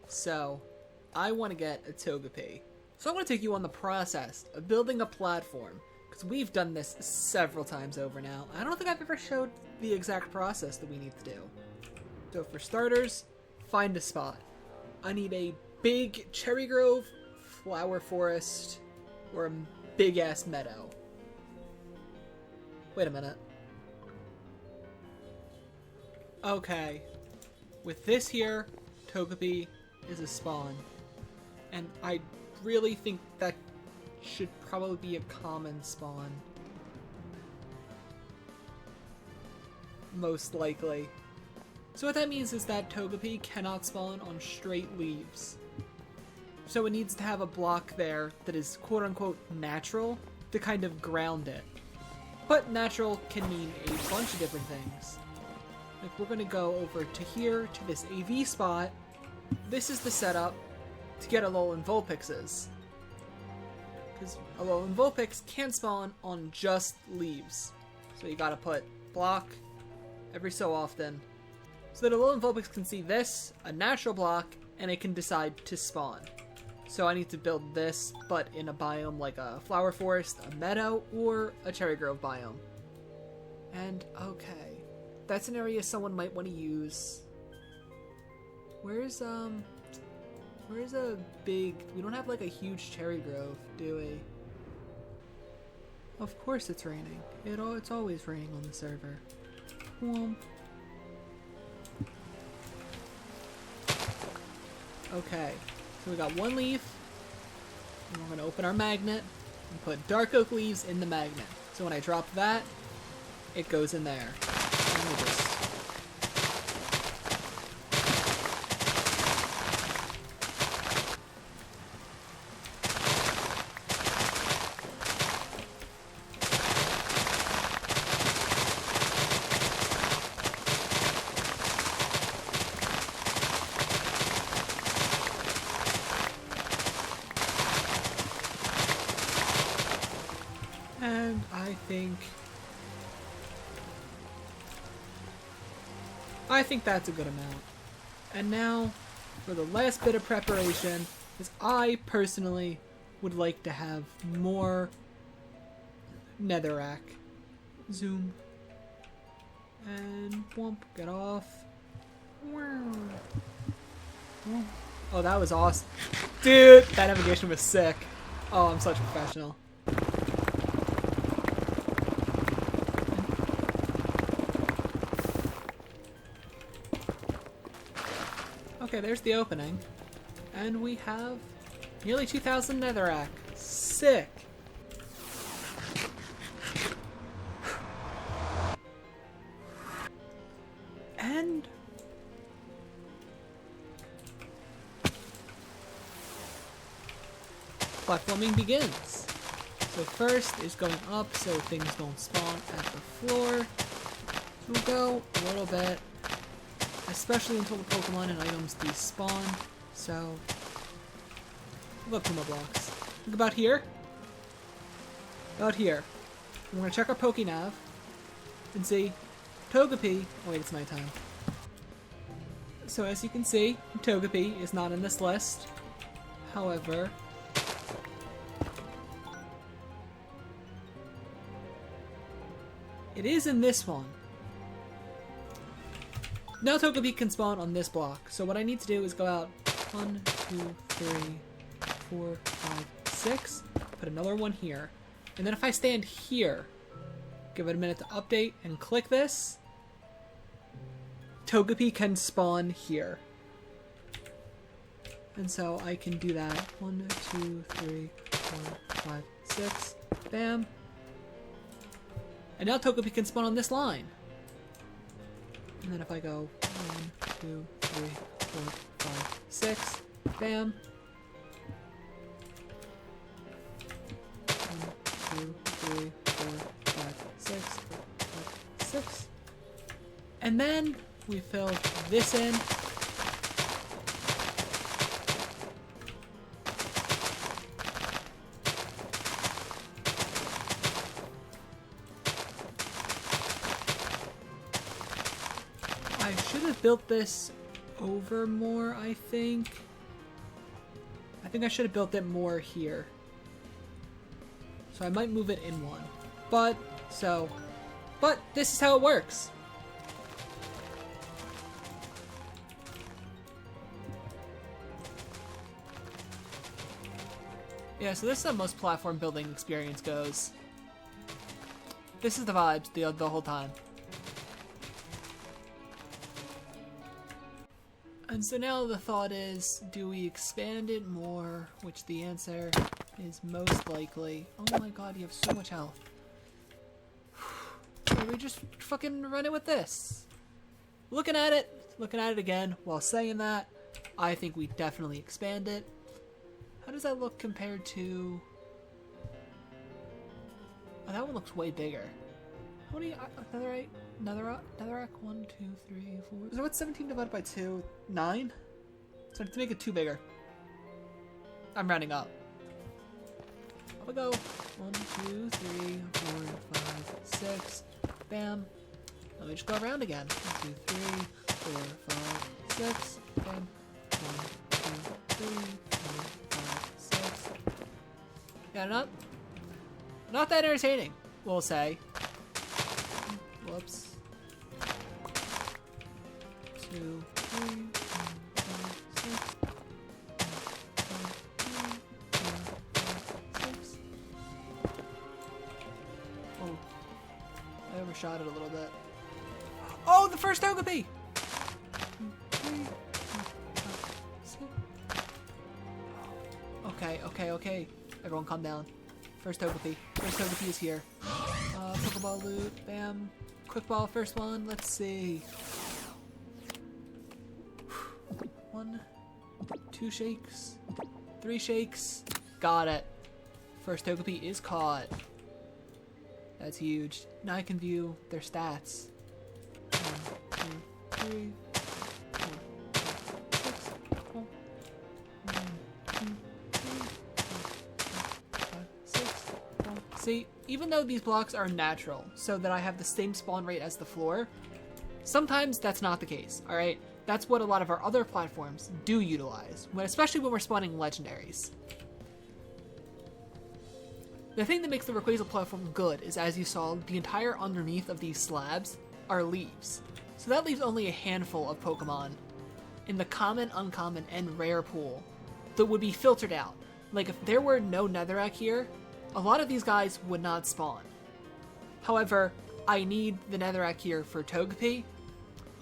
So, I want to get a togepi. So I want to take you on the process of building a platform, because we've done this several times over now. I don't think I've ever showed the exact process that we need to do. So for starters, find a spot. I need a big cherry grove, flower forest, or a big ass meadow. Wait a minute. Okay. With this here, togepi is a spawn. And I really think that should probably be a common spawn. Most likely. So what that means is that togepi cannot spawn on straight leaves. So it needs to have a block there that is quote-unquote natural to kind of ground it. But natural can mean a bunch of different things. Like, we're going to go over to here, to this AV spot. This is the setup to get Alolan Vulpixes. Because Alolan Vulpix can't spawn on just leaves. So you gotta put block every so often. So that Alolan Vulpix can see this, a natural block, and it can decide to spawn. So I need to build this, but in a biome like a flower forest, a meadow, or a cherry grove biome. And okay, that's an area someone might want to use. Where's a big... We don't have like a huge cherry grove, do we? Of course it's raining. It's always raining on the server. Whomp. Okay, so we got one leaf, and we're going to open our magnet and put dark oak leaves in the magnet. So when I drop that, it goes in there. And we'll just... And I think that's a good amount. And now, for the last bit of preparation, is I personally would like to have more netherrack. Zoom. And whoomp, get off. Oh, that was awesome. Dude, that navigation was sick. Oh, I'm such a professional. Okay, there's the opening. And we have nearly 2,000 netherrack. Sick! And... platforming begins. So first is going up so things don't spawn at the floor. So we'll go a little bit. Especially until the Pokemon and items despawn. So, we'll go 2 more blocks. Look about here. About here. We're going to check our Pokenav and see Togepi. Oh wait, it's nighttime. So as you can see, Togepi is not in this list. However, it is in this one. Now Togepi can spawn on this block, so what I need to do is go out 1, 2, 3, 4, 5, 6, put another one here, and then if I stand here, give it a minute to update, and click this, Togepi can spawn here. And so I can do that 1, 2, 3, 4, 5, 6, bam. And now Togepi can spawn on this line. And then if I go 1, 2, 3, 4, 5, 6, bam. 1, 2, 3, 4, 5, 6, 5, 6. And then we fill this in. I should have built this over more, I think. think I should have built it more here. So I might move it in one. But this is how it works. Yeah, so this is how most platform building experience goes. This is the vibes the whole time. And so now the thought is, do we expand it more? Which the answer is most likely. Oh my god, you have so much health. Or we just fucking run it with this. Looking at it again while saying that, I think we definitely expand it. How does that look compared to... Oh, that one looks way bigger. How many netherrack? 1, 2, 3, 4. So what's 17 divided by 2? 9? So to make it 2 bigger. I'm rounding up. Up we go. 1, 2, 3, 4, 5, 6. Bam. Let me just go around again. 1, 2, 3, 4, 5, 6. Bam. 1, 2, 3, 4, 5, 6. Yeah, not that entertaining, we'll say. Whoops. 2, 3, 4, 5, 6. Oh, I overshot it a little bit. Oh, the first togepi! 2, 3, 4, 5, 6. Okay. Everyone calm down. First togepi. First togepi is here. Pokeball loot. Bam. Quick ball, first one. Let's see. 1, 2 shakes. 3 shakes. Got it. First togepi is caught. That's huge. Now I can view their stats. 1, 2, 3, 4, 5, 6. 1, 2, 3, 4, 5, 6. See, even though these blocks are natural, so that I have the same spawn rate as the floor, sometimes that's not the case, alright? That's what a lot of our other platforms do utilize, especially when we're spawning legendaries. The thing that makes the Rayquaza platform good is, as you saw, the entire underneath of these slabs are leaves. So that leaves only a handful of Pokemon in the common, uncommon, and rare pool that would be filtered out. Like, if there were no Netherrack here, a lot of these guys would not spawn. However, I need the Netherrack here for Togepi,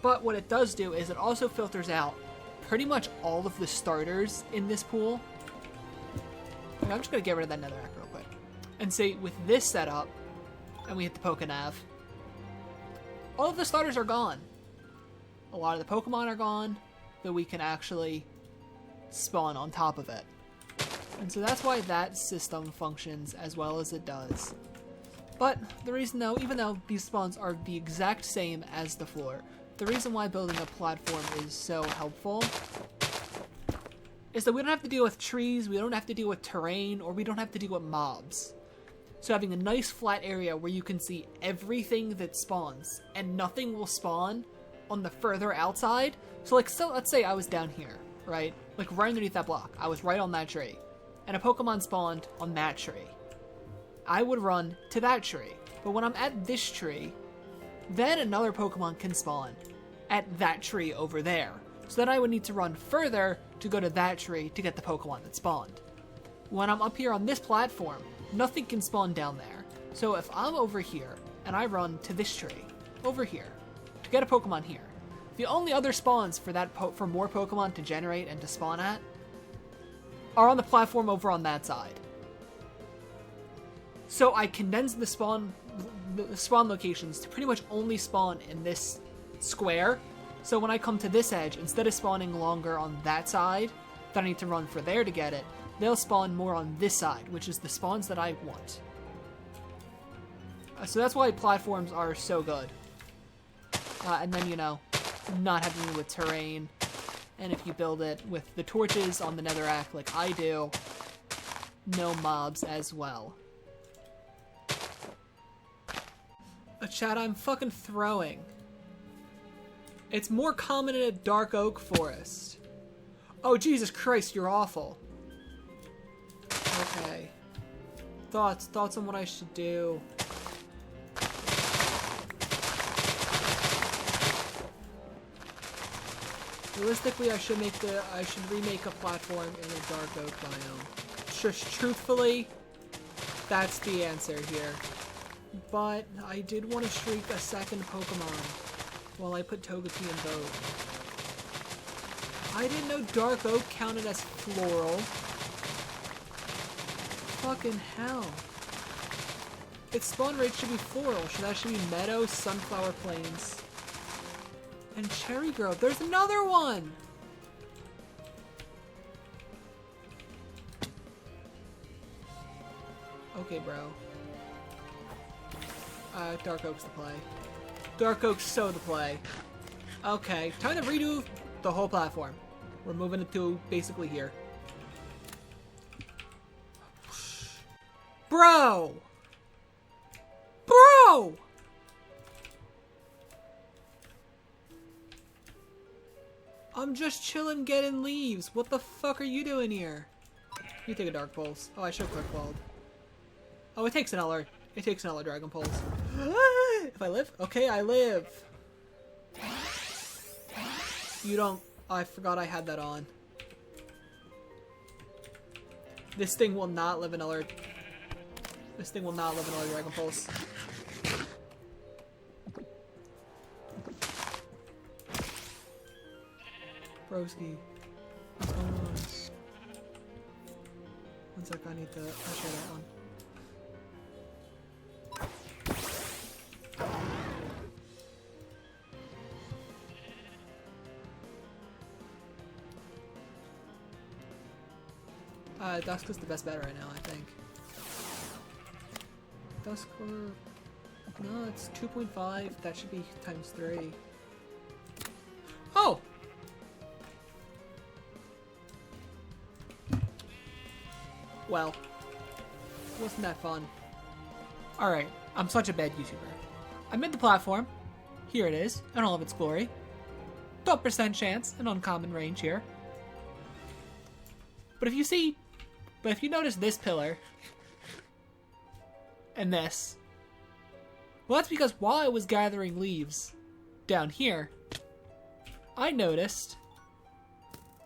but what it does do is it also filters out pretty much all of the starters in this pool. Okay, I'm just going to get rid of that Netherrack real quick. And say, with this setup, and we hit the Pokenav, all of the starters are gone. A lot of the Pokemon are gone that we can actually spawn on top of it. And so that's why that system functions as well as it does. But the reason though, even though these spawns are the exact same as the floor, the reason why building a platform is so helpful is that we don't have to deal with trees, we don't have to deal with terrain, or we don't have to deal with mobs. So having a nice flat area where you can see everything that spawns and nothing will spawn on the further outside. So let's say I was down here, right? Like right underneath that block. I was right on that tree. And a Pokemon spawned on that tree. I would run to that tree. But when I'm at this tree, then another Pokemon can spawn at that tree over there. So then I would need to run further to go to that tree to get the Pokemon that spawned. When I'm up here on this platform, nothing can spawn down there. So if I'm over here and I run to this tree, over here, to get a Pokemon here, the only other spawns for more Pokemon to generate and to spawn at are on the platform over on that side. So I condensed the spawn locations to pretty much only spawn in this square. So when I come to this edge, instead of spawning longer on that side, that I need to run for there to get it, they'll spawn more on this side, which is the spawns that I want. So that's why platforms are so good. And then, you know, not having to do with terrain. And if you build it with the torches on the Netherrack like I do, no mobs as well. Chat, I'm fucking throwing. It's more common in a dark oak forest. Oh, Jesus Christ, you're awful. Okay. Thoughts on what I should do. Realistically, I should remake a platform in a dark oak biome. Just truthfully, that's the answer here. But I did want to streak a second Pokemon while I put Togepi in both. I didn't know dark oak counted as floral. Fucking hell. Its spawn rate should be floral, so that should be meadow, sunflower plains. And cherry grove. There's another one! Okay, bro. Dark Oak's the play. Dark Oak's so the play. Okay, time to redo the whole platform. We're moving it to basically here. Bro! Bro! I'm just chilling getting leaves. What the fuck are you doing here? You take a Dark Pulse. Oh, I should Quick Balled. Oh, it takes another Dragon Pulse. If I live? Okay, I live. You don't... I forgot I had that on. This thing will not live another... This thing will not live another Dragon Pulse. Broski. What's going on? One sec, I need to... I'll share that one. Dusk is the best bet right now, I think. Dusk or... No, it's 2.5. That should be times 3. Oh! Well, wasn't that fun? Alright, I'm such a bad YouTuber. I made the platform. Here it is, in all of its glory. 12% chance, an uncommon range here. But if you notice this pillar, and this, well, that's because while I was gathering leaves down here, I noticed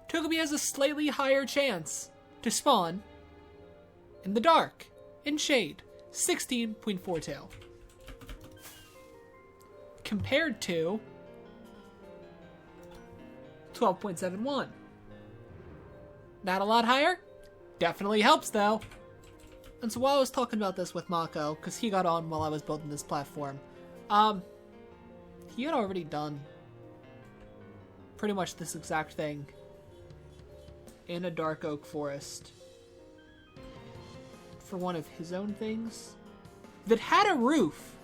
Togepi has a slightly higher chance to spawn in the dark, in shade, 16.42. Compared to 12.71. Not a lot higher? Definitely helps though. And so while I was talking about this with Mako, because he got on while I was building this platform, he had already done pretty much this exact thing in a dark oak forest for one of his own things that had a roof.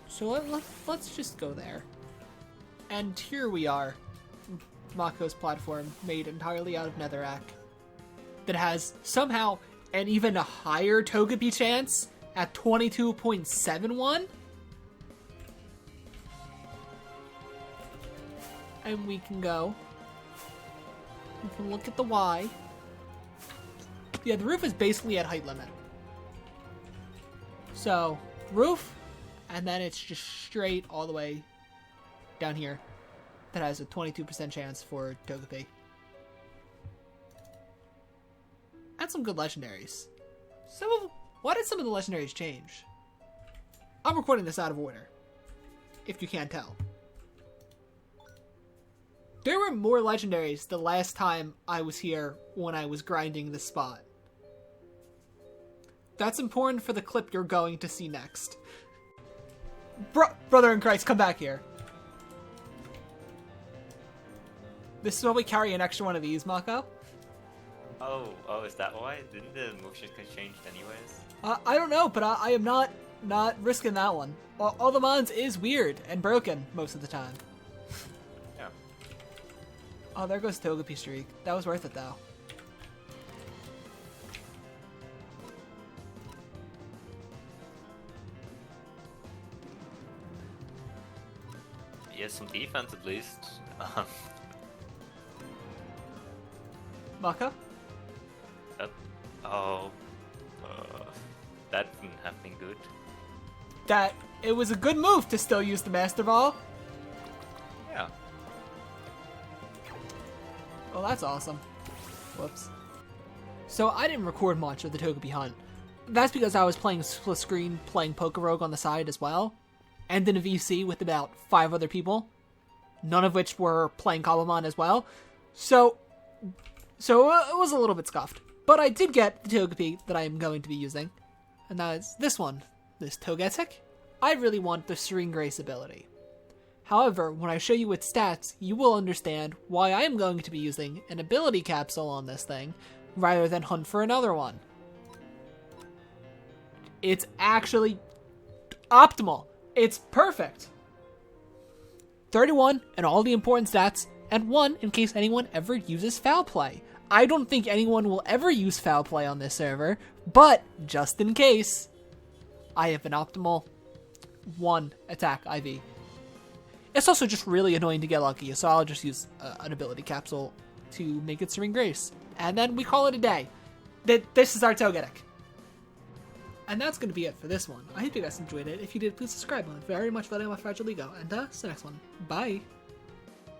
So let's just go there. And here we are. Mako's platform made entirely out of netherrack that has somehow an even higher Togepi chance at 22.71. And we can look at the Y. Yeah, the roof is basically at height limit. So, roof, and then it's just straight all the way down here. That has a 22% chance for Togepi. And some good legendaries. Why did some of the legendaries change? I'm recording this out of order, if you can't tell. There were more legendaries the last time I was here when I was grinding this spot. That's important for the clip you're going to see next. Brother in Christ, come back here. This is why we carry an extra one of these, Mako. Oh, is that why? Didn't the motion changed anyways? I don't know, but I am not risking that one. All the mons is weird and broken most of the time. Yeah. Oh, there goes Togepi streak. That was worth it, though. He has some defense at least. Mako? Yep. Oh, that wouldn't have been good. That it was a good move to still use the Master Ball. Yeah. Well, that's awesome. Whoops. So I didn't record much of the Togepi hunt. That's because I was playing split screen, playing Pokerogue on the side as well, and in a VC with about 5 other people, none of which were playing Cobblemon as well. So it was a little bit scuffed. But I did get the Togepi that I am going to be using, and that is this one, this Togetic. I really want the Serene Grace ability. However, when I show you its stats, you will understand why I am going to be using an ability capsule on this thing, rather than hunt for another one. It's actually optimal. It's perfect. 31 in all the important stats, and 1 in case anyone ever uses Foul Play. I don't think anyone will ever use Foul Play on this server, but just in case, I have an optimal 1 attack IV. It's also just really annoying to get lucky, so I'll just use an ability capsule to make it Serene Grace. And then we call it a day. This is our Togetic. And that's going to be it for this one. I hope you guys enjoyed it. If you did, please subscribe. I very much value my fragile ego. And see you next one. Bye.